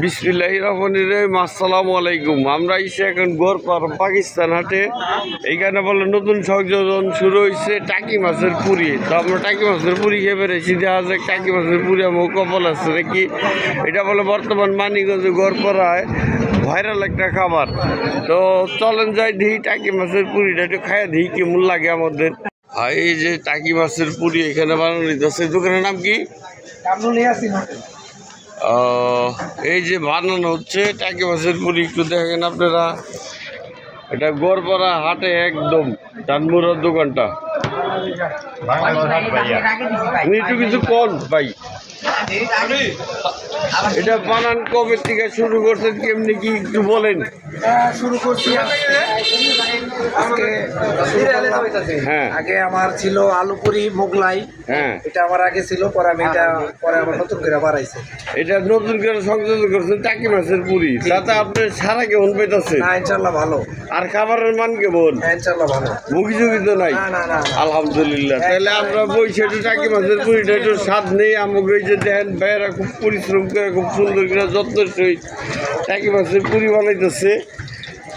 বিসমিল্লাহির রহমানির রহিম। আসসালামু আলাইকুম। আমরা এসে এখন গোরপাড়া পাকিস্তান হাটে। এইখানে বলে নতুন সংযোজন শুরু হয়েছে টাকি মাছের পুরি। তো আমরা টাকি মাছের পুরি খেয়ে বেড়েছি, দেখা যায় টাকি মাছের পুরি আমার কপাল আছে নাকি। এটা বলে বর্তমান মানিকগঞ্জে গোরপাড়ায় ভাইরাল একটা খাবার। তো চলেন যাই দিই টাকি মাছের পুরিটা একটু খাইয়ে দিই কেমন লাগে আমাদের। আর এই যে টাকি মাছের পুরি এখানে বানানো হইতেছে। দোকানের নাম কি? এই যে বানানো হচ্ছে টাকি মাছের পুরি, একটু দেখেন আপনারা। এটা গোরপাড়া হাটে একদম চানমুরার দোকানটা। একটু কিছু কম ভাই, এটা বানান কবে থেকে শুরু করছেন, কেমনি কি একটু বলেন। শুরু করছি হ্যাঁ, আগে আমার ছিল আলুপুরি মোগলাই। হ্যাঁ, এটা আমার আগে ছিল, পরে আমি এটা পরে আমার নতুন করে বাড়াইছে। এটা নতুন করে সংযোজন করছেন টাকি মাছের পুরি। তাতে আপনি সারা কেমন পেতেছেন? না, ইনশাল্লাহ ভালো। আর খাবারের মান কেমন? ইনশাল্লাহ ভালো। মুখি ঝুঁকি তো নাই? না না না। আলহামদুলিল্লাহ। তাহলে আমরা বইছি একটু টাকি মাছের পুরিটা একটু স্বাদ নেই। আমাকে এই যে দেখেন ভাইয়েরা খুব পরিশ্রম করে খুব সুন্দর করে যত্নের সহিত টাকি মাছের পুরি বানাইতেছে।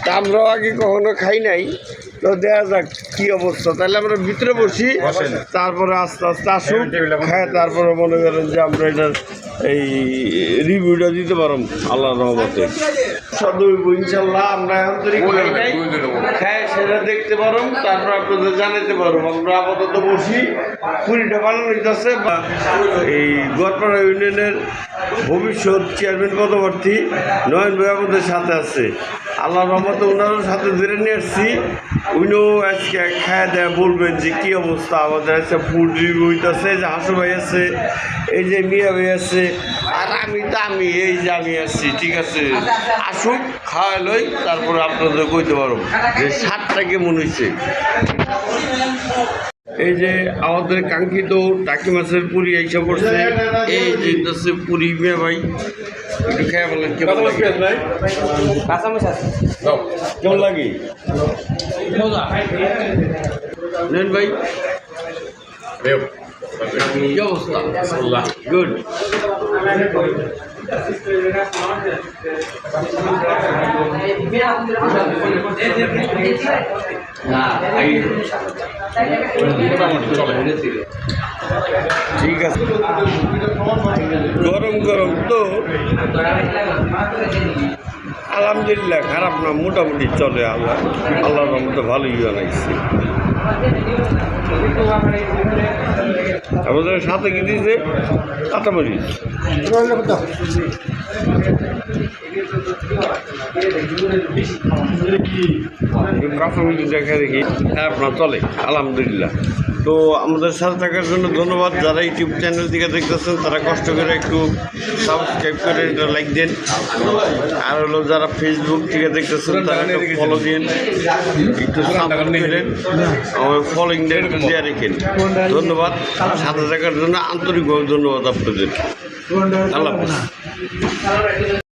তা আমরাও আগে কখনো খাই নাই, তো দেখা যাক কি অবস্থা। তাহলে আমরা ভিতরে বসি, তারপরে আস্তে আস্তে আসুন, হ্যাঁ, তারপরে মনে করেন যে আমরা এটার এই রিভিউটা দিতে পারব আল্লাহর রহমতে। সদৈব ইনশাল্লাহ আমরা আন্তরিক হ্যাঁ সেটা দেখতে পারব, তারপর আপনাদের জানাতে পারবো। আমরা আপাতত বসি, পুরিটা বানানো হইতেছে। এই গোরপাড়া ইউনিয়নের ভবিষ্যৎ চেয়ারম্যান পদপ্রার্থী নয়ন ভাই আমাদের সাথে আছে। আল্লাহর রহমতে ওনারও সাথে ধরে নিয়ে আসছি। উনিও আজকে খাওয়া দেয়া বলবেন যে কী অবস্থা। আমাদের আছে ফুড রিভিউ হইতেছে, যে হাসু ভাই আছে, এই যে মিয়া ভাই আছে, আর আমি এই যে আমি আসছি। ঠিক আছে, আসুক খাওয়া লই, তারপরে আপনাদের কইতে পারো যে স্বাদটা কেমন হয়েছে। এই যে আমাদের কাঙ্ক্ষিত টাকি মাছের পুরি এইসব করছে। এই যে পুরি মিয়া ভাই একটু খেয়ে বলেন কেমন লাগে। কেমন লাগে নেন ভাই? কি অবস্থা? গুড। ঠিক আছে, গরম গরম তো আলহামদুলিল্লাহ, খারাপ না, মোটামুটি চলে। আল্লাহর রহমতে ভালোই বানাইছে। আমাদের সাথে কি দিয়েছে? কাঁচামরিচ। কাঁচামরিচ দেখা দেখি খারাপ না, চলে আলহামদুলিল্লাহ। তো আমাদের সাথে থাকার জন্য ধন্যবাদ। যারা ইউটিউব চ্যানেল থেকে দেখতেছেন তারা কষ্ট করে একটু সাবস্ক্রাইব করে এটা লাইক দেন। আর হলো যারা ফেসবুক থেকে দেখতেছেন তারা একটু ফলো দিন, একটু সাবস্ক্রাইব করেন, আমার ফলোইং দিয়ে রেখেন। ধন্যবাদ সাথে থাকার জন্য, আন্তরিকভাবে ধন্যবাদ আপনাদের। আল্লাহ হাফেজ।